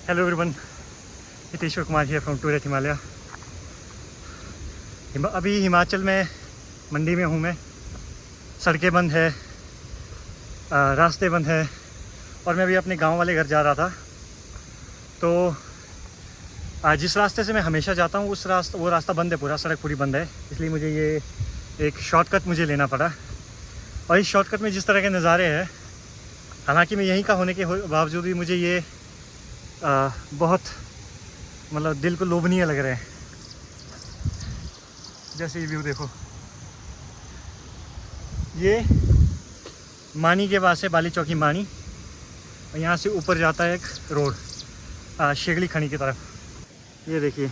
Hello everyone, Hiteshwar Kumar here from tour at Himalaya. अभी हिमाचल में मंडी में हूँ मैं। सड़कें बंद है, रास्ते बंद है और मैं अभी अपने गांव वाले घर जा रहा था। तो जिस रास्ते से मैं हमेशा जाता हूँ वो रास्ता बंद है, पूरा सड़क पूरी बंद है। इसलिए मुझे ये एक शॉर्टकट मुझे लेना पड़ा। और इस शॉर्टकट में जिस तरह के नज़ारे हैं, हालांकि मैं यहीं का होने के बावजूद भी मुझे ये बहुत मतलब दिल को लोभनीय लग रहे हैं। जैसे ये व्यू देखो, ये मानी के पास है, बाली चौकी मानी, और यहाँ से ऊपर जाता है एक रोड शेगली खनी की तरफ। ये देखिए,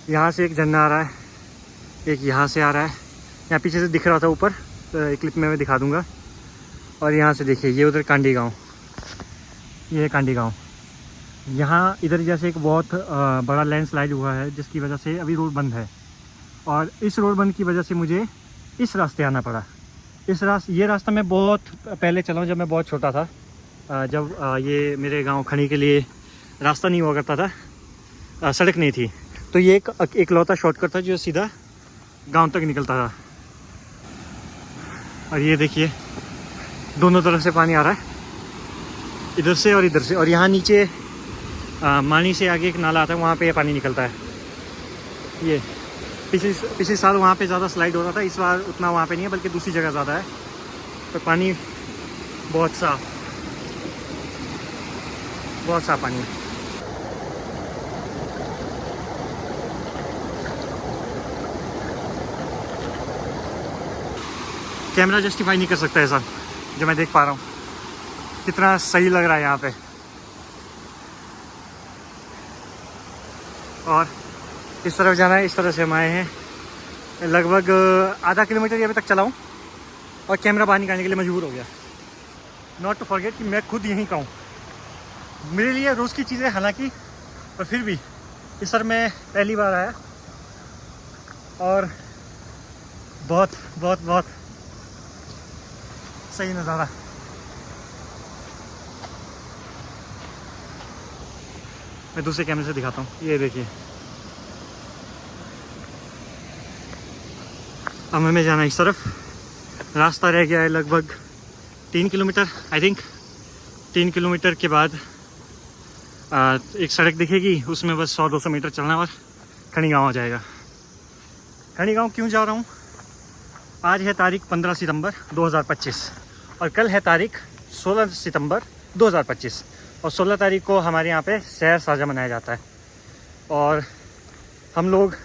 यहाँ से एक झरना आ रहा है, एक यहाँ से आ रहा है, यहाँ पीछे से दिख रहा था ऊपर, तो क्लिप में मैं दिखा दूँगा। और यहाँ से देखिए, ये उधर कांडी गाँव, ये है कांडी गाँव। यहाँ इधर जैसे एक बहुत बड़ा लैंडस्लाइड हुआ है, जिसकी वजह से अभी रोड बंद है। और इस रोड बंद की वजह से मुझे इस रास्ते आना पड़ा। ये रास्ता मैं बहुत पहले चला हूँ, जब मैं बहुत छोटा था, जब ये मेरे गांव खनी के लिए रास्ता नहीं हुआ करता था, सड़क नहीं थी। तो ये एक लौता शॉर्टकट था जो सीधा गांव तक निकलता था। और ये देखिए, दोनों तरफ से पानी आ रहा है, इधर से और इधर से। और यहाँ नीचे मानी से आगे एक नाला आता है, वहाँ पे ये पानी निकलता है। ये पिछले साल वहाँ पे ज़्यादा स्लाइड हो रहा था, इस बार उतना वहाँ पे नहीं है, बल्कि दूसरी जगह ज़्यादा है। तो पानी बहुत साफ पानी है। कैमरा जस्टिफाई नहीं कर सकता ऐसा जो मैं देख पा रहा हूँ, कितना सही लग रहा है यहाँ पे। और इस तरफ जाना है, इस तरह से हम आए हैं। लगभग आधा किलोमीटर अभी तक चला हूँ और कैमरा बाहर निकालने के लिए मजबूर हो गया। नॉट टू फॉरगेट कि मैं खुद यहीं का हूँ। मेरे लिए रोज़ की चीज़ें हालांकि, पर फिर भी इस तरह मैं पहली बार आया और बहुत बहुत बहुत सही नज़ारा। मैं दूसरे कैमरे से दिखाता हूँ। ये देखिए, अब हमें जाना इस तरफ। रास्ता रह गया है लगभग 3 किलोमीटर, आई थिंक 3 किलोमीटर के बाद एक सड़क दिखेगी, उसमें बस 100-200 मीटर चलना और खनी गाँव आ जाएगा। खनी गाँव क्यों जा रहा हूँ? आज है तारीख 15 सितंबर 2025 और कल है तारीख 16 सितंबर 2025। और 16 तारीख को हमारे यहाँ पे सैर साझा मनाया जाता है। और हम लोग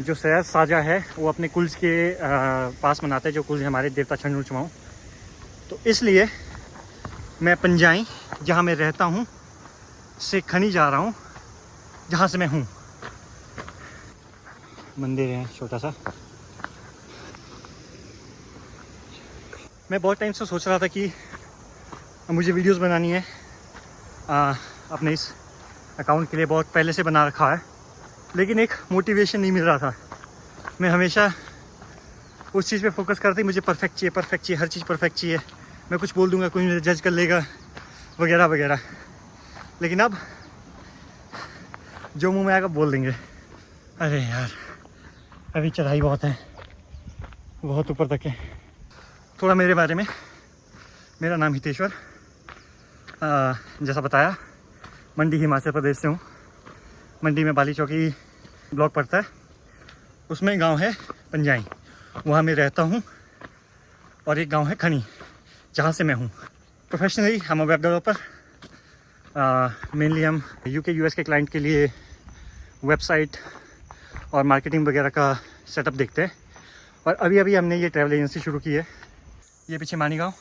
जो सैर साझा है वो अपने कुल्स के पास मनाते हैं, जो कुल्स हमारे देवता छंडू चुमाऊँ। तो इसलिए मैं पंजाई, जहाँ मैं रहता हूँ, से खनी जा रहा हूँ, जहाँ से मैं हूँ। मंदिर है छोटा सा। मैं बहुत टाइम से सोच रहा था कि मुझे वीडियोस बनानी है, अपने इस अकाउंट के लिए बहुत पहले से बना रखा है, लेकिन एक मोटिवेशन नहीं मिल रहा था। मैं हमेशा उस चीज़ पे फोकस करती, मुझे परफेक्ट चाहिए, हर चीज़ परफेक्ट चाहिए। मैं कुछ बोल दूंगा, कोई मुझे जज कर लेगा, वगैरह वगैरह। लेकिन अब जो मुंह में आएगा बोल देंगे। अरे यार, अभी चढ़ाई बहुत है, बहुत ऊपर तक है। थोड़ा मेरे बारे में, मेरा नाम हितेश्वर, जैसा बताया मंडी हिमाचल प्रदेश से हूँ। मंडी में बाली चौकी ब्लॉक पड़ता है, उसमें गांव है पंजाई, वहाँ मैं रहता हूँ। और एक गांव है खनी, जहाँ से मैं हूँ। प्रोफेशनली हम वेब डेवलपर, मेनली हम UK US के क्लाइंट के लिए वेबसाइट और मार्केटिंग वगैरह का सेटअप देखते हैं। और अभी हमने ये ट्रैवल एजेंसी शुरू की है। ये पीछे मानी गाँव,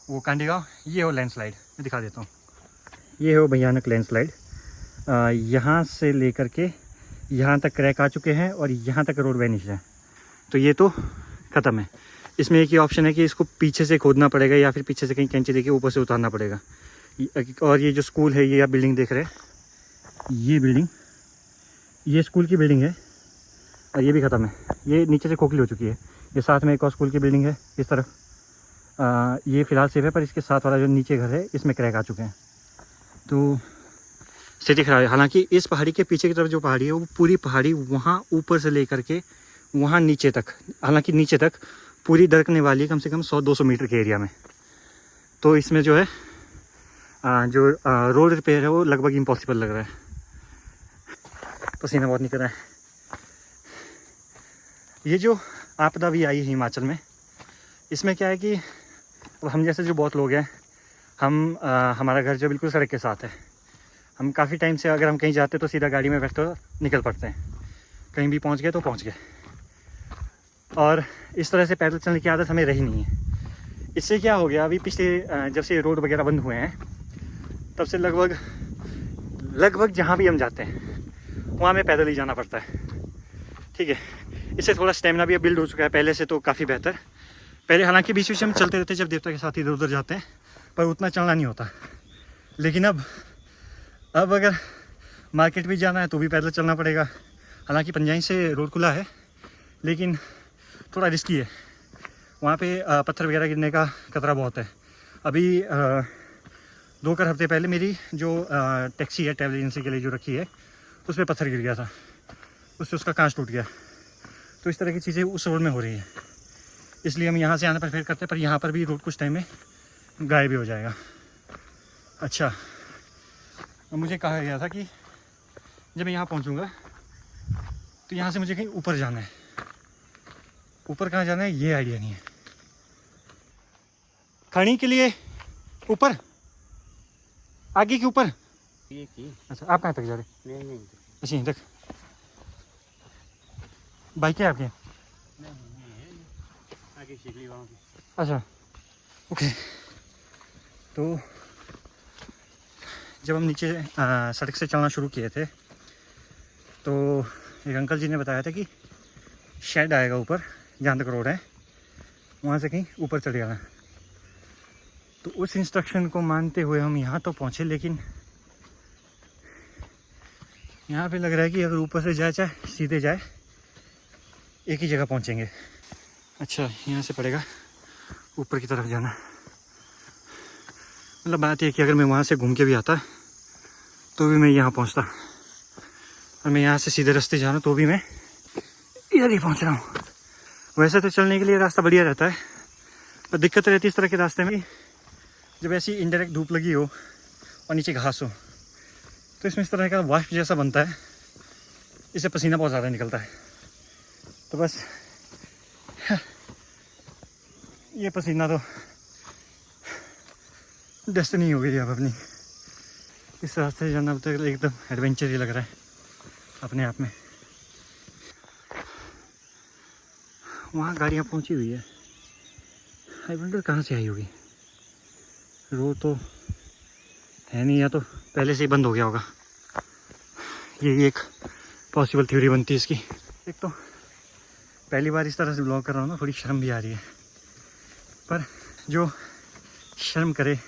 वो कांडी गाँव, ये हो लैंडस्लाइड, मैं दिखा देता हूँ। ये हो भयानक लैंडस्लाइड, यहाँ से लेकर के यहाँ तक क्रैक आ चुके हैं और यहाँ तक रोड वैनिश है। तो ये तो ख़त्म है। इसमें एक ही ऑप्शन है कि इसको पीछे से खोदना पड़ेगा या फिर पीछे से कहीं कैंची देके ऊपर से उतारना पड़ेगा। और ये जो स्कूल है, ये आप बिल्डिंग देख रहे हैं, ये बिल्डिंग, ये स्कूल की बिल्डिंग है और ये भी ख़त्म है। ये नीचे से खोखली हो चुकी है। ये साथ में एक और स्कूल की बिल्डिंग है इस तरफ, ये फ़िलहाल सेफ है, पर इसके साथ वाला जो नीचे घर है इसमें क्रैक आ चुके हैं। तो स्थिति खराब है। हालांकि इस पहाड़ी के पीछे की तरफ जो पहाड़ी है वो पूरी पहाड़ी वहाँ ऊपर से लेकर के वहाँ नीचे तक, हालांकि नीचे तक पूरी दरकने वाली है कम से कम 100-200 मीटर के एरिया में। तो इसमें जो है जो रोड रिपेयर है वो लगभग इम्पॉसिबल लग रहा है। पसीना बहुत निकल रहा है। ये जो आपदा भी आई है हिमाचल में, इसमें क्या है कि अब हम जैसे जो बहुत लोग हैं, हमारा घर जो बिल्कुल सड़क के साथ है, हम काफ़ी टाइम से अगर हम कहीं जाते तो सीधा गाड़ी में बैठते हो निकल पड़ते हैं, कहीं भी पहुंच गए तो पहुंच गए। और इस तरह से पैदल चलने की आदत हमें रही नहीं है। इससे क्या हो गया, अभी पिछले जब से रोड वगैरह बंद हुए हैं तब से लगभग जहाँ भी हम जाते हैं वहाँ हमें पैदल ही जाना पड़ता है। ठीक है, इससे थोड़ा स्टेमिना भी अब बिल्ड हो चुका है पहले से, तो काफ़ी बेहतर। पहले हालांकि बीच बीच में चलते रहते जब देवता के साथ इधर उधर जाते हैं, पर उतना चलना नहीं होता। लेकिन अब अगर मार्केट भी जाना है तो भी पैदल चलना पड़ेगा। हालांकि पंजाई से रोड खुला है लेकिन थोड़ा रिस्की है, वहाँ पे पत्थर वगैरह गिरने का खतरा बहुत है। अभी 2 हफ्ते पहले मेरी जो टैक्सी है ट्रैवल एजेंसी के लिए जो रखी है, उसमें पत्थर गिर गया था, उससे उसका कांच टूट गया। तो इस तरह की चीज़ें उस रोड में हो रही है, इसलिए हम यहाँ से आना प्रेफर करते हैं। पर यहाँ पर भी रोड कुछ टाइम में गायब भी हो जाएगा। अच्छा, मुझे कहा गया था कि जब मैं यहाँ पहुँचूँगा तो यहाँ से मुझे कहीं ऊपर जाना है। ऊपर कहाँ जाना है ये आइडिया नहीं है। खड़ी के लिए ऊपर, आगे के ऊपर। अच्छा, आप कहाँ तक जा रहे? नहीं। अच्छा, यहीं तक बाइक है आपके? आगे शिकली वहाँ की। अच्छा, ओके। तो जब हम नीचे सड़क से चलना शुरू किए थे तो एक अंकल जी ने बताया था कि शेड आएगा ऊपर, जहाँ तक रोड है वहाँ से कहीं ऊपर चढ़ जाना। तो उस इंस्ट्रक्शन को मानते हुए हम यहाँ तो पहुँचे, लेकिन यहाँ पे लग रहा है कि अगर ऊपर से जाए चाहे सीधे जाए एक ही जगह पहुँचेंगे। अच्छा, यहाँ से पड़ेगा ऊपर की तरफ जाना। मतलब बात यह कि अगर मैं वहाँ से घूम के भी आता तो भी मैं यहाँ पहुँचता, और मैं यहाँ से सीधे रास्ते जा रहा हूँ तो भी मैं इधर ही पहुँच रहा हूँ। वैसे तो चलने के लिए रास्ता बढ़िया रहता है, पर दिक्कत रहती है इस तरह के रास्ते में, जब ऐसी इनडायरेक्ट धूप लगी हो और नीचे घास हो तो इसमें इस तरह का वाष्प जैसा बनता है, इससे पसीना बहुत ज़्यादा निकलता है। तो बस ये पसीना तो डेस्टिनी हो गई अब अपनी। इस रास्ते से जाना अब तक एकदम एडवेंचर ही लग रहा है अपने आप में। वहाँ गाड़ियाँ पहुँची हुई है, आई वंडर कहाँ से आई होगी। रोड तो है नहीं, या तो पहले से ही बंद हो गया होगा। ये एक पॉसिबल थ्योरी बनती है इसकी। एक तो पहली बार इस तरह से ब्लॉग कर रहा हूँ ना, थोड़ी शर्म भी आ रही है, पर जो शर्म करे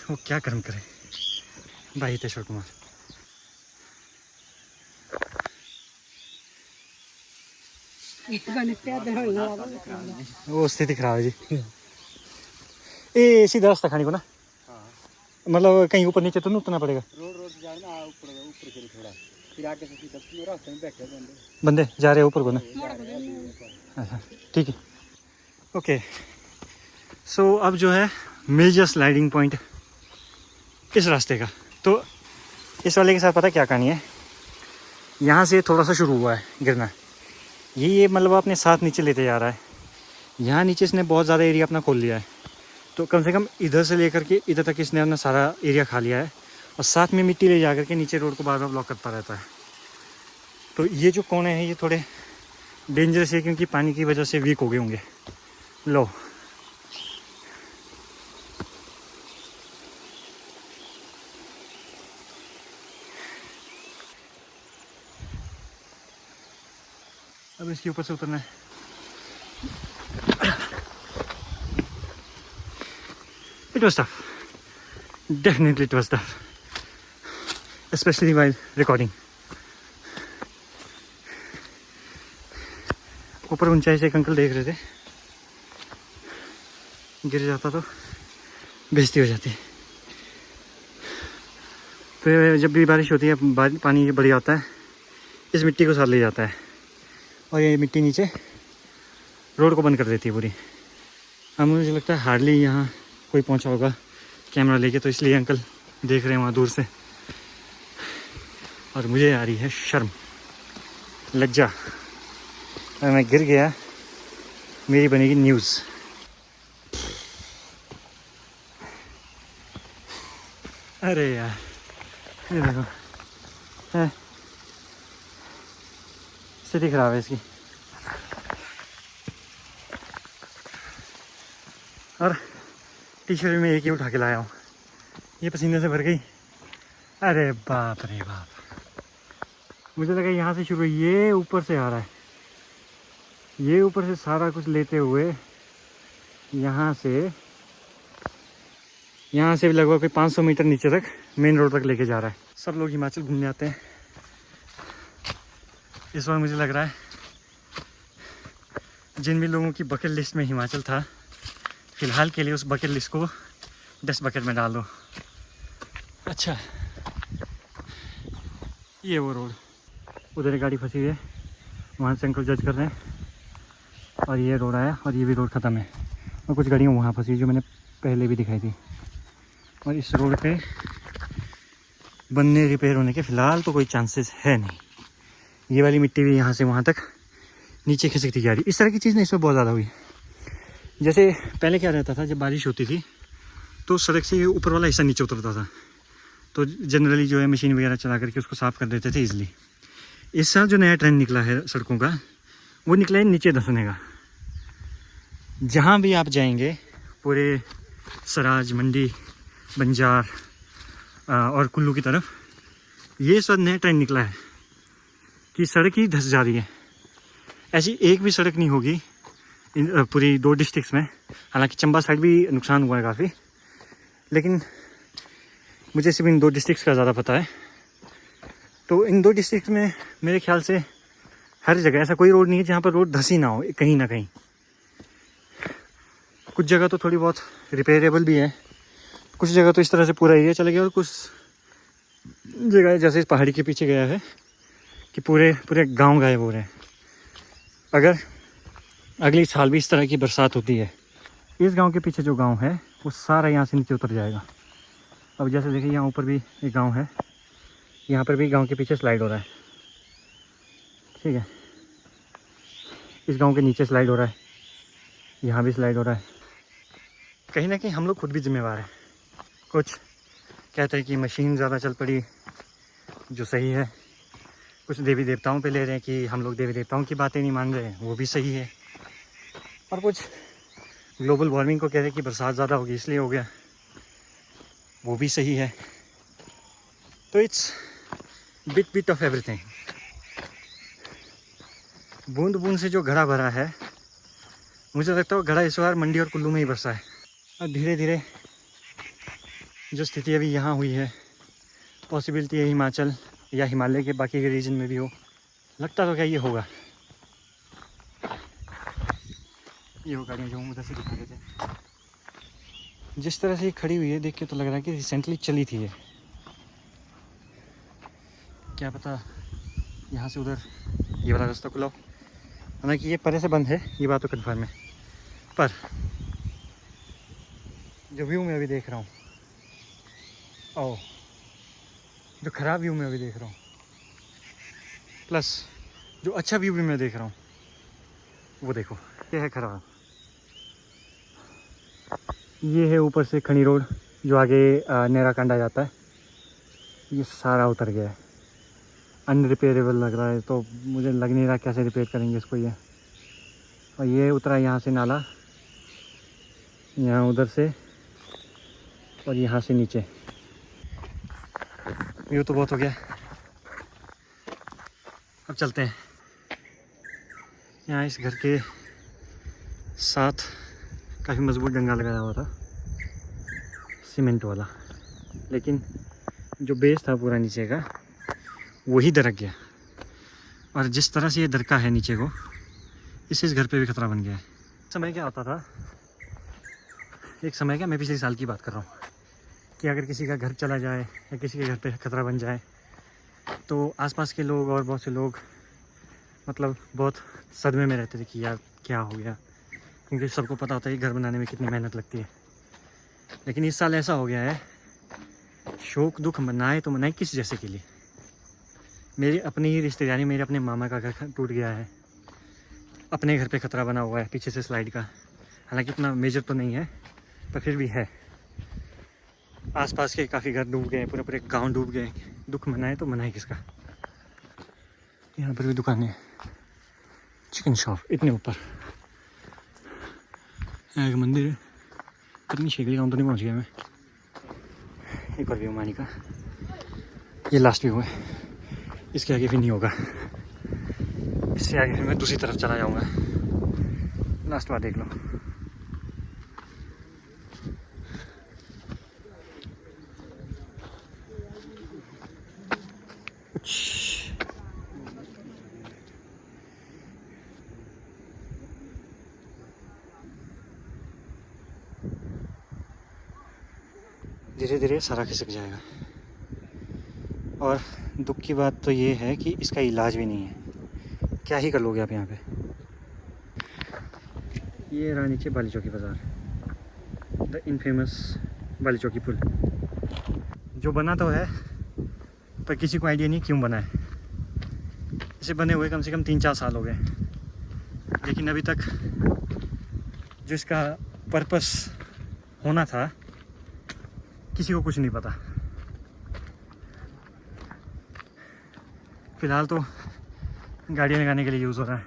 वो क्या कर्म करे। भाई हितेश्वर कुमार। वो स्थिति खराब है जी। ए सीधा रास्ता खाने को ना, मतलब कहीं ऊपर नीचे तो नहीं उतरना पड़ेगा। रोड जाना ऊपर के लिए थोड़ा, फिर आगे से सीधा रास्ते में बैठे बंदे जा रहे हैं ऊपर को ना। अच्छा, ठीक है, ओके। सो अब जो है मेजर स्लाइडिंग पॉइंट इस रास्ते का, तो इस वाले के साथ पता क्या कहानी है। यहाँ से थोड़ा सा शुरू हुआ है गिरना, ये मतलब अपने साथ नीचे लेते जा रहा है। यहाँ नीचे इसने बहुत ज़्यादा एरिया अपना खोल लिया है, तो कम से कम इधर से लेकर के इधर तक इसने अपना सारा एरिया खा लिया है, और साथ में मिट्टी ले जा कर के नीचे रोड को बार बार ब्लॉक करता रहता है। तो ये जो कोने हैं ये थोड़े डेंजरस है, क्योंकि पानी की वजह से वीक हो गए होंगे। लो, अब इसके ऊपर से उतरना है। It was tough. Definitely it was tough. Especially while recording. ऊपर ऊंचाई से एक अंकल देख रहे थे, गिर जाता तो बेइज्जती हो जाती। फिर जब भी बारिश होती है पानी बढ़ जाता है, इस मिट्टी को साथ ले जाता है और ये मिट्टी नीचे रोड को बंद कर देती है पूरी। अब मुझे लगता है हार्डली यहाँ कोई पहुँचा होगा कैमरा लेके, तो इसलिए अंकल देख रहे हैं वहाँ दूर से। और मुझे आ रही है शर्म, लज्जा। अगर मैं गिर गया मेरी बनेगी न्यूज़। अरे यार ये देखो, है स्थिति खराब है इसकी। और टी शर्ट भी मैं एक ही उठा के लाया हूँ, ये पसीने से भर गई। अरे बाप रे बाप, मुझे लगा यहाँ से शुरू, ये ऊपर से आ रहा है, ये ऊपर से सारा कुछ लेते हुए यहाँ से लगभग 500 मीटर नीचे तक मेन रोड तक लेके जा रहा है। सब लोग हिमाचल घूमने आते हैं। इस बार मुझे लग रहा है जिन भी लोगों की बकेट लिस्ट में हिमाचल था, फ़िलहाल के लिए उस बकेट लिस्ट को 10 बकेट में डाल दो। अच्छा, ये वो रोड, उधर एक गाड़ी फंसी हुई है, वहाँ से अंकल जज कर रहे हैं। और ये रोड आया और ये भी रोड ख़त्म है, और कुछ गाड़ियाँ वहाँ फंसी जो मैंने पहले भी दिखाई थी। और इस रोड पे बनने रिपेयर होने के फ़िलहाल तो कोई चांसेस है नहीं। ये वाली मिट्टी भी यहाँ से वहाँ तक नीचे खिसकती जा रही। इस तरह की चीज़ नहीं इसमें बहुत ज़्यादा हुई। जैसे पहले क्या रहता था, जब बारिश होती थी तो सड़क से ऊपर वाला हिस्सा नीचे उतरता था, तो जनरली जो है मशीन वगैरह चला करके उसको साफ़ कर देते थे ईज़िली। इस साल जो नया ट्रेंड निकला है सड़कों का, वो निकला है नीचे धंसने का। जहाँ भी आप जाएंगे, पूरे सराज, मंडी, बंजार और कुल्लू की तरफ, ये सब नया ट्रेंड निकला है कि सड़क ही धंस जा रही है। ऐसी एक भी सड़क नहीं होगी इन पूरी 2 डिस्ट्रिक्ट्स में। हालांकि चंबा साइड भी नुकसान हुआ है काफ़ी, लेकिन मुझे सिर्फ इन 2 डिस्ट्रिक्ट्स का ज़्यादा पता है। तो इन 2 डिस्ट्रिक्ट्स में मेरे ख्याल से हर जगह ऐसा कोई रोड नहीं है जहाँ पर रोड धंसी ना हो कहीं ना कहीं। कुछ जगह तो थोड़ी बहुत रिपेयरेबल भी है, कुछ जगह तो इस तरह से पूरा एरिया चला गया, और कुछ जगह जैसे इस पहाड़ी के पीछे गया है कि पूरे गांव गायब हो रहे हैं। अगर अगले साल भी इस तरह की बरसात होती है, इस गांव के पीछे जो गांव है वो सारा यहाँ से नीचे उतर जाएगा। अब जैसे देखिए यहाँ ऊपर भी एक गांव है, यहाँ पर भी गांव के पीछे स्लाइड हो रहा है, ठीक है। इस गांव के नीचे स्लाइड हो रहा है, यहाँ भी स्लाइड हो रहा है। कहीं ना कहीं हम लोग खुद भी जिम्मेवार हैं। कुछ कहते हैं कि मशीन ज़्यादा चल पड़ी, जो सही है। कुछ देवी देवताओं पे ले रहे हैं कि हम लोग देवी देवताओं की बातें नहीं मान रहे, वो भी सही है। और कुछ ग्लोबल वार्मिंग को कह रहे हैं कि बरसात ज़्यादा होगी इसलिए हो गया, वो भी सही है। तो इट्स बिट ऑफ एवरीथिंग। बूंद बूंद से जो घड़ा भरा है, मुझे लगता है वो घड़ा इस बार मंडी और कुल्लू में ही बरसा है। और धीरे धीरे जो स्थिति अभी यहाँ हुई है, पॉसिबिलिटी है हिमाचल या हिमालय के बाकी के रीजन में भी हो। लगता तो क्या ये होगा। ये वो गाड़ियाँ जो उधर से दिखा रहे थे, जिस तरह से ये खड़ी हुई है देख के तो लग रहा है कि रिसेंटली चली थी ये। क्या पता यहाँ से उधर ये वाला रास्ता खुला हो, हालांकि ये परे से बंद है, ये बात तो कन्फर्म है। पर जो व्यू मैं अभी देख रहा हूँ, ओ जो ख़राब व्यू मैं अभी देख रहा हूँ, प्लस जो अच्छा व्यू भी मैं देख रहा हूँ, वो देखो ये है ख़राब। ये है ऊपर से खनी रोड जो आगे नेराकांडा जाता है, ये सारा उतर गया है, अनरिपेयरेबल लग रहा है। तो मुझे लग नहीं रहा कैसे रिपेयर करेंगे इसको ये। और ये उतरा यहाँ से नाला, यहाँ उधर से, और यहाँ से नीचे। व्यू तो बहुत हो गया, अब चलते हैं। यहाँ इस घर के साथ काफ़ी मजबूत डंगा लगाया हुआ था, सीमेंट वाला, लेकिन जो बेस था पूरा नीचे का वही दरक गया। और जिस तरह से ये दरका है नीचे को, इससे इस घर पे भी खतरा बन गया है। समय क्या होता था, एक समय क्या, मैं पिछले साल की बात कर रहा हूँ, कि अगर किसी का घर चला जाए या किसी के घर पे खतरा बन जाए तो आसपास के लोग और बहुत से लोग मतलब बहुत सदमे में रहते थे कि यार क्या हो गया, क्योंकि सबको पता होता है कि घर बनाने में कितनी मेहनत लगती है। लेकिन इस साल ऐसा हो गया है, शोक दुख मनाए तो मनाए किस जैसे के लिए। मेरी अपनी ही रिश्तेदारी, मेरे अपने मामा का घर टूट गया है, अपने घर पे खतरा बना हुआ है पीछे से स्लाइड का। हालांकि इतना मेजर तो नहीं है पर फिर भी है। आसपास के काफ़ी घर डूब गए, पूरे पूरे गांव डूब गए। दुख मनाए तो मनाए किसका। यहाँ पर भी दुकानें हैं, चिकन शॉप इतने ऊपर। यहाँ एक मंदिर है, कितनी शेखली गाँव तो नहीं पहुँच गया मैं। एक और व्यू मानी का, ये लास्ट व्यू है, इसके आगे भी नहीं होगा। इससे आगे फिर मैं दूसरी तरफ चला जाऊँगा। लास्ट बार देख लो। धीरे धीरे सारा खिसक जाएगा। और दुख की बात तो ये है कि इसका इलाज भी नहीं है। क्या ही कर लोगे आप यहाँ पे। ये रहा नीचे बाली चौकी बाज़ार, द इनफेमस बाली चौकी पुल, जो बना तो है पर किसी को आइडिया नहीं क्यों बना है। इसे बने हुए कम से कम 3-4 साल हो गए, लेकिन अभी तक जो इसका पर्पस होना था किसी को कुछ नहीं पता। फ़िलहाल तो गाड़ियाँ लगाने के लिए यूज़ हो रहा है।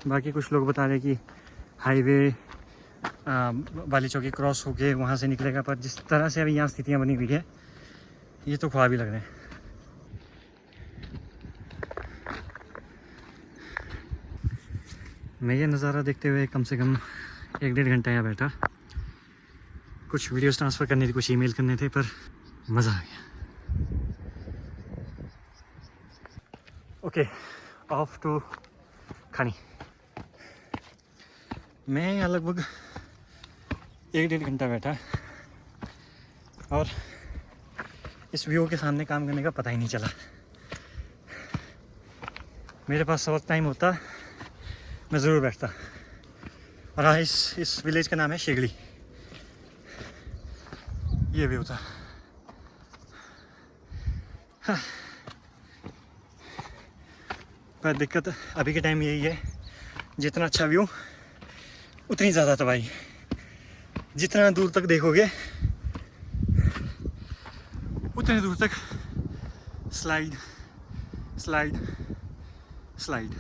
बाकी कुछ लोग बता रहे कि हाईवे बाली चौकी क्रॉस होके वहाँ से निकलेगा, पर जिस तरह से अभी यहाँ स्थितियाँ बनी हुई है ये तो ख्वाब ही लग रहे हैं। मैं ये नज़ारा देखते हुए कम से कम 1-1.5 घंटा यहाँ बैठा। कुछ वीडियोस ट्रांसफ़र करने थे, कुछ ईमेल करने थे, पर मज़ा आ गया। ओके, ऑफ टू खानी। मैं यहाँ लगभग 1-1.5 घंटा बैठा और इस व्यू के सामने काम करने का पता ही नहीं चला। मेरे पास और टाइम होता मैं ज़रूर बैठता। और हाँ, इस विलेज का नाम है शेगली। ये व्यू था। हाँ। पर दिक्कत अभी के टाइम यही है, जितना अच्छा व्यू उतनी ज़्यादा तबाही। जितना दूर तक देखोगे उतने दूर तक स्लाइड स्लाइड स्लाइड।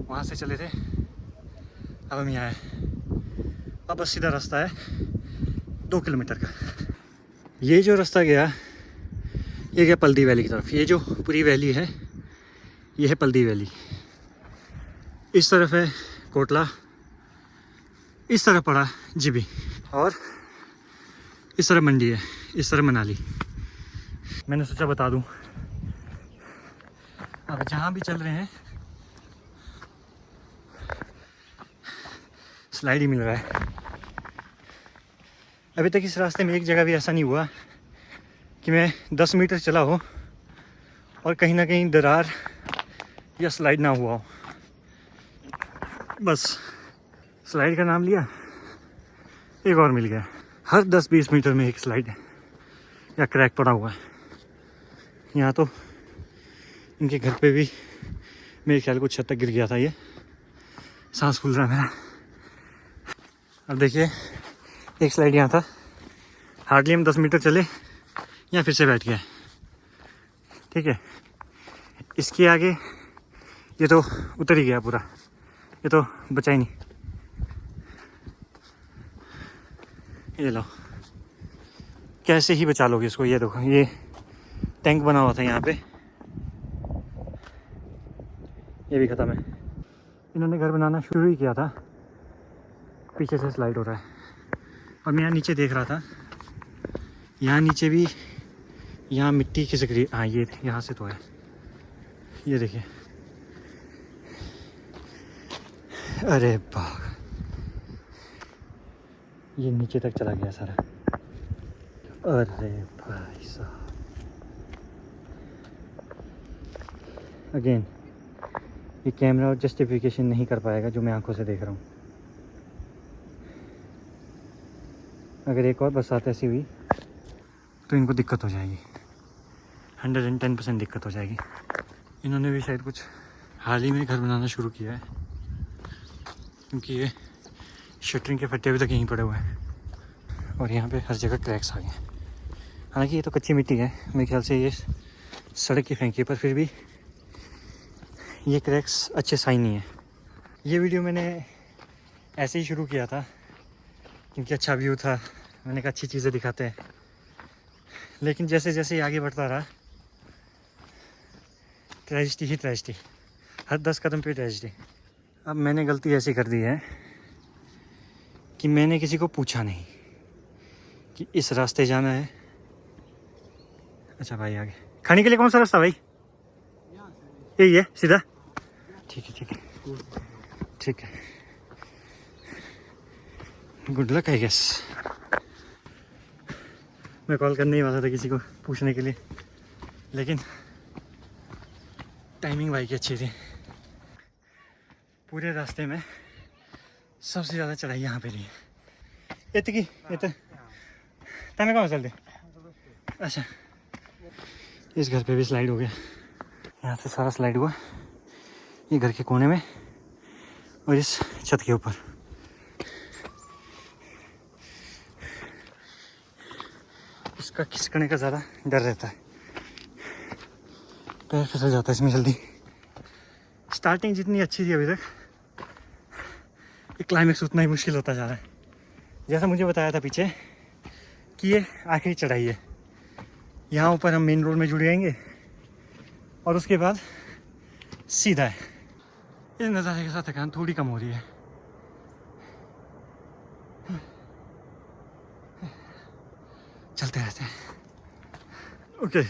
वहाँ से चले थे, अब हम यहाँ आए। अब बस सीधा रास्ता है 2 किलोमीटर का। ये जो रास्ता गया ये गया पल्दी वैली की तरफ। ये जो पूरी वैली है ये है पल्दी वैली। इस तरफ है कोटला, इस तरफ पड़ा जीबी, और इस तरफ मंडी है, इस तरफ मनाली। मैंने सोचा बता दूं, अब जहाँ भी चल रहे हैं स्लाइड ही मिल रहा है। अभी तक इस रास्ते में एक जगह भी ऐसा नहीं हुआ कि मैं 10 मीटर चला हो और कहीं ना कहीं दरार या स्लाइड ना हुआ हो। बस स्लाइड का नाम लिया, एक और मिल गया। हर 10-20 मीटर में एक स्लाइड है या क्रैक पड़ा हुआ है। यहाँ तो इनके घर पे भी मेरे ख्याल कुछ छत तक गिर गया था। ये सांस फूल रहा है मेरा। अब देखिए, एक स्लाइड यहाँ था, हार्डली हम 10 मीटर चले, यहाँ फिर से बैठ गया। ठीक है, इसके आगे ये तो उतर ही गया पूरा, ये तो बचा ही नहीं। ये लो, कैसे ही बचा लोगे इसको। ये देखो, ये टैंक बना हुआ था यहाँ पे, ये भी ख़त्म है। इन्होंने घर बनाना शुरू ही किया था, पीछे से स्लाइड हो रहा है। और मैं यहाँ नीचे देख रहा था, यहाँ नीचे भी यहाँ मिट्टी खिसक रही। हाँ, ये यहाँ से तो है, ये देखिए। अरे बाप, ये नीचे तक चला गया सारा। अरे भाई साहब, अगेन ये कैमरा जस्टिफिकेशन नहीं कर पाएगा जो मैं आंखों से देख रहा हूँ। अगर एक और बरसात ऐसी हुई तो इनको दिक्कत हो जाएगी, 110% दिक्कत हो जाएगी। इन्होंने भी शायद कुछ हाल ही में घर बनाना शुरू किया है, क्योंकि ये शटरिंग के फट्टे अभी तक यहीं पड़े हुए हैं और यहाँ पे हर जगह क्रैक्स आ गए हैं। हालांकि ये तो कच्ची मिट्टी है, मेरे ख्याल से ये सड़क की फेंकी, पर फिर भी ये क्रैक्स अच्छे साइन नहीं है। ये वीडियो मैंने ऐसे ही शुरू किया था क्योंकि अच्छा व्यू था, मैंने कहा अच्छी चीज़ें दिखाते हैं। लेकिन जैसे जैसे आगे बढ़ता रहा, ट्रेजिडी ही ट्रेजिडी, हर 10 कदम पे ट्रेजिडी। अब मैंने गलती ऐसी कर दी है कि मैंने किसी को पूछा नहीं कि इस रास्ते जाना है। अच्छा भाई, आगे खाने के लिए कौन सा रास्ता भाई? यही है सीधा? ठीक है ठीक है ठीक है, गुड लक आई गेस। मैं कॉल करने ही वाला था किसी को पूछने के लिए, लेकिन टाइमिंग भाई की अच्छी थी। पूरे रास्ते में सबसे ज़्यादा चढ़ाई यहाँ पे रही है। इतनी तमें कहाँ चलते? अच्छा, इस घर पे भी स्लाइड हो गया, यहाँ से सारा स्लाइड हुआ, ये घर के कोने में और इस छत के ऊपर। इसका खिसकने का ज़्यादा डर रहता है, पैर फिसल जाता है इसमें जल्दी। स्टार्टिंग जितनी अच्छी थी अभी तक, ये क्लाइमेक्स उतना ही मुश्किल होता जा रहा है। जैसा मुझे बताया था पीछे कि ये आखिरी चढ़ाई है, यहाँ ऊपर हम मेन रोड में जुड़ जाएंगे और उसके बाद सीधा है। इस नज़ारे के साथ थकान थोड़ी कम हो रही है। चलते रहते हैं। ओके,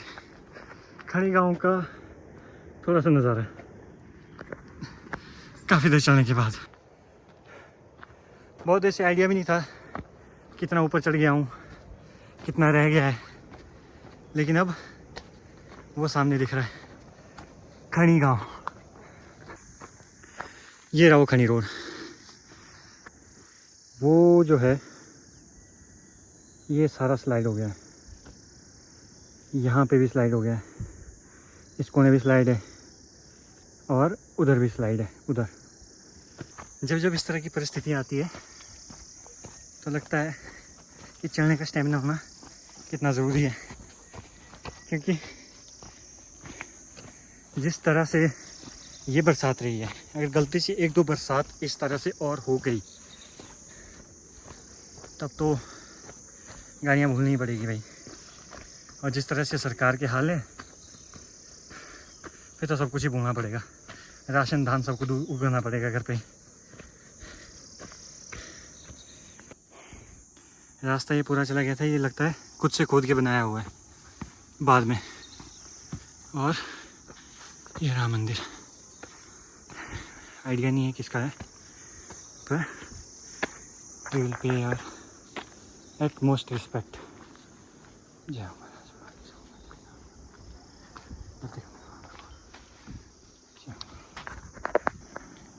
खड़ी गांव का थोड़ा सा नज़ारा काफ़ी देर चलने के बाद। बहुत देर से आइडिया भी नहीं था कितना ऊपर चढ़ गया हूँ, कितना रह गया है, लेकिन अब वो सामने दिख रहा है, खड़ी गांव। ये रहा वो खनी रोड। वो जो है ये सारा स्लाइड हो गया है, यहाँ पे भी स्लाइड हो गया है, इस कोने भी स्लाइड है और उधर भी स्लाइड है। उधर जब जब इस तरह की परिस्थितियाँ आती है तो लगता है कि चढ़ने का स्टेमिना होना कितना ज़रूरी है, क्योंकि जिस तरह से ये बरसात रही है, अगर गलती से 1-2 बरसात इस तरह से और हो गई तब तो गाड़ियाँ भूलनी पड़ेगी भाई। और जिस तरह से सरकार के हाल है, फिर तो सब कुछ ही भूलना पड़ेगा, राशन धान सब कुछ उगाना पड़ेगा घर पे। रास्ता ये पूरा चला गया था, ये लगता है खुद से खोद के बनाया हुआ है बाद में। और ये रहा मंदिर, आइडिया नहीं है किसका है, पर we will pay our utmost respect.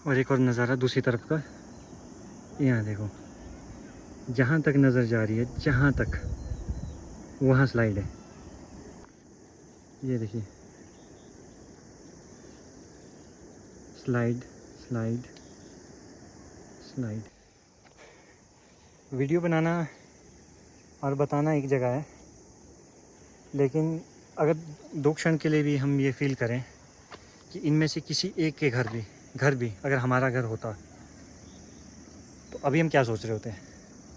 और एक और नज़ारा दूसरी तरफ का, यहाँ देखो, जहाँ तक नज़र जा रही है, जहाँ तक, वहाँ स्लाइड है। ये देखिए, स्लाइड स्लाइड स्लाइड। वीडियो बनाना और बताना एक जगह है, लेकिन अगर 2 क्षण के लिए भी हम ये फील करें कि इनमें से किसी एक के घर भी अगर हमारा घर होता तो अभी हम क्या सोच रहे होते हैं?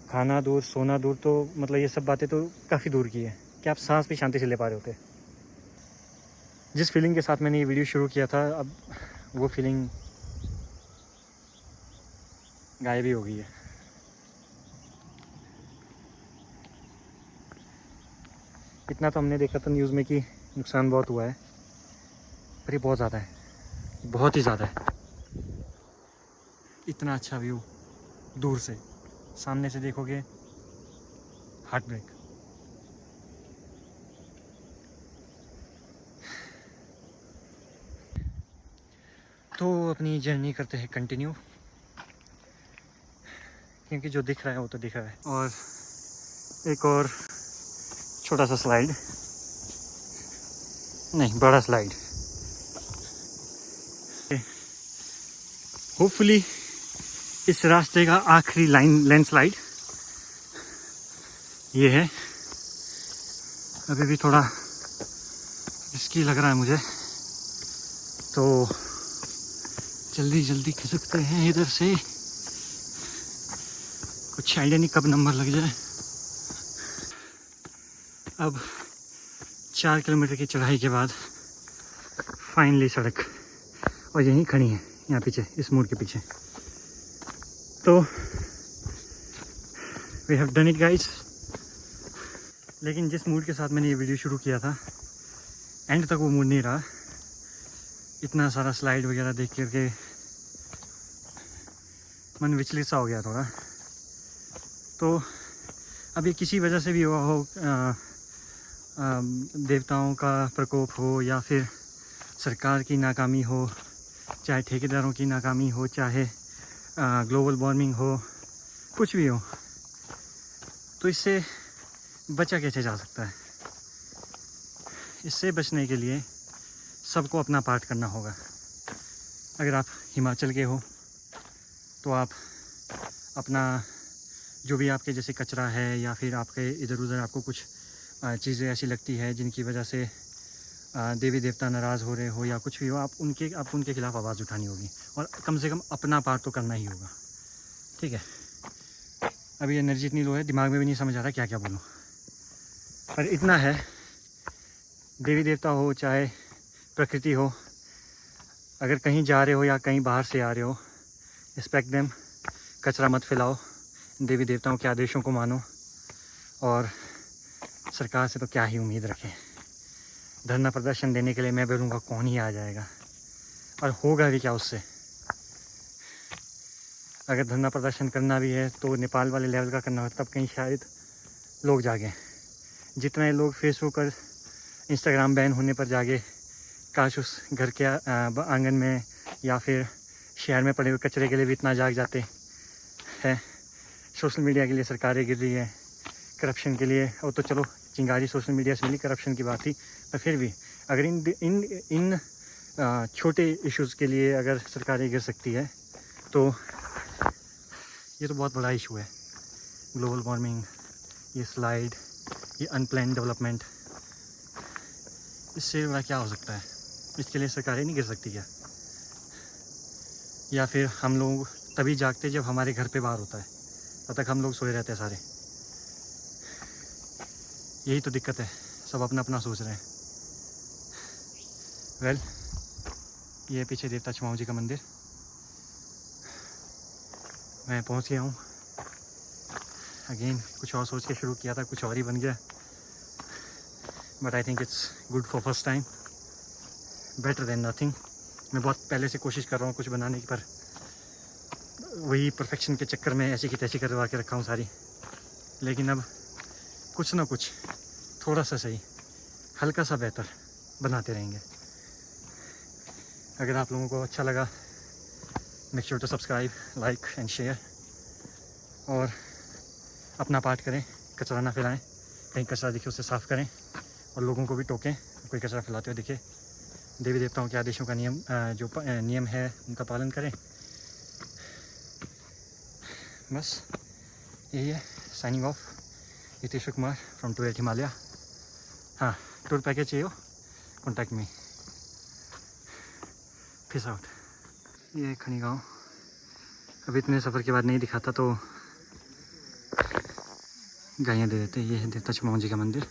खाना दूर, सोना दूर, तो मतलब ये सब बातें तो काफ़ी दूर की है कि आप सांस भी शांति से ले पा रहे होते। जिस फीलिंग के साथ मैंने ये वीडियो शुरू किया था, अब वो फीलिंग गायब ही हो गई है। इतना तो हमने देखा था न्यूज़ में कि नुकसान बहुत हुआ है, पर ये बहुत ज़्यादा है, बहुत ही ज़्यादा है। इतना अच्छा व्यू दूर से, सामने से देखोगे हार्ट ब्रेक। तो अपनी जर्नी करते हैं कंटिन्यू, क्योंकि जो दिख रहा है वो तो दिख रहा है। और एक और छोटा सा स्लाइड, नहीं बड़ा स्लाइड, होपफुली इस रास्ते का आखिरी लैंडस्लाइड ये है। अभी भी थोड़ा रिस्की लग रहा है मुझे, तो जल्दी जल्दी खिसकते हैं इधर से, कुछ आइडिया नहीं कब नंबर लग जाए। अब 4 किलोमीटर की चढ़ाई के बाद फाइनली सड़क, और यहीं खड़ी है यहाँ पीछे, इस मोड़ के पीछे। तो we have done it guys. लेकिन जिस मूड के साथ मैंने ये वीडियो शुरू किया था, एंड तक वो मूड नहीं रहा। इतना सारा स्लाइड वगैरह देख करके मन विचलित सा हो गया थोड़ा। तो अब ये किसी वजह से भी हुआ हो, देवताओं का प्रकोप हो, या फिर सरकार की नाकामी हो, चाहे ठेकेदारों की नाकामी हो, चाहे ग्लोबल वार्मिंग हो, कुछ भी हो, तो इससे बचा कैसे जा सकता है? इससे बचने के लिए सबको अपना पार्ट करना होगा। अगर आप हिमाचल के हो तो आप अपना जो भी आपके जैसे कचरा है, या फिर आपके इधर उधर आपको कुछ चीज़ें ऐसी लगती है जिनकी वजह से देवी देवता नाराज़ हो रहे हो या कुछ भी हो, आप उनके खिलाफ़ आवाज़ उठानी होगी, और कम से कम अपना पार्ट तो करना ही होगा। ठीक है, अभी एनर्जी इतनी लो है, दिमाग में भी नहीं समझ आ रहा क्या क्या बोलूँ, पर इतना है, देवी देवता हो चाहे प्रकृति हो, अगर कहीं जा रहे हो या कहीं बाहर से आ रहे हो, रिस्पेक्ट देम, कचरा मत फैलाओ, देवी देवताओं के आदेशों को मानो, और सरकार से तो क्या ही उम्मीद रखें। धरना प्रदर्शन देने के लिए मैं बोलूँगा कौन ही आ जाएगा, और होगा भी क्या उससे। अगर धरना प्रदर्शन करना भी है तो नेपाल वाले लेवल का करना हो, तब कहीं शायद लोग जागें। जितने लोग फेसबुक और इंस्टाग्राम बैन होने पर जागे, काश उस घर के आंगन में या फिर शहर में पड़े हुए कचरे के लिए भी इतना जाग जाते हैं। सोशल मीडिया के लिए सरकारें गिर रही है, करप्शन के लिए, और तो चलो चिंगारी सोशल मीडिया से मिली, करप्शन की बात थी, पर फिर भी अगर इन छोटे इश्यूज़ के लिए अगर सरकारें गिर सकती है, तो ये तो बहुत बड़ा इशू है। ग्लोबल वार्मिंग, ये स्लाइड, ये अनप्लान्ड डेवलपमेंट, इससे बड़ा क्या हो सकता है? इसके लिए सरकारें नहीं गिर सकती क्या? या फिर हम लोग तभी जागते जब हमारे घर पे बाहर होता है, तब तक हम लोग सोए रहते हैं सारे। यही तो दिक्कत है, सब अपना अपना सोच रहे हैं। वेल, ये पीछे देवता छमाऊ जी का मंदिर, मैं पहुंच गया हूँ। अगेन कुछ और सोच के शुरू किया था, कुछ और ही बन गया, but I think it's good for first time, better than nothing. मैं बहुत पहले से कोशिश कर रहा हूँ कुछ बनाने की, पर वही परफेक्शन के चक्कर में ऐसी की तैसी करवा के रखा हूँ सारी। लेकिन अब कुछ ना कुछ थोड़ा सा सही, हल्का सा बेहतर बनाते रहेंगे। अगर आप लोगों को अच्छा लगा, make sure to subscribe, like and share, और अपना पार्ट करें, कचरा ना फैलाएं। कहीं कचरा दिखे उसे साफ़ करें, और लोगों को भी टोकें कोई कचरा फैलाते हुए दिखे। देवी देवताओं के आदेशों का नियम है उनका पालन करें। बस यही है। Signing off, Hitesh Kumar from tour at Himalaya. हाँ, टूर पैकेज चाहिए हो, कॉन्टैक्ट मी। Peace out. ये खनी गाँव अभी इतने सफ़र के बाद नहीं दिखाता तो गायें दे देते। ये है देवता छमाऊ जी का मंदिर।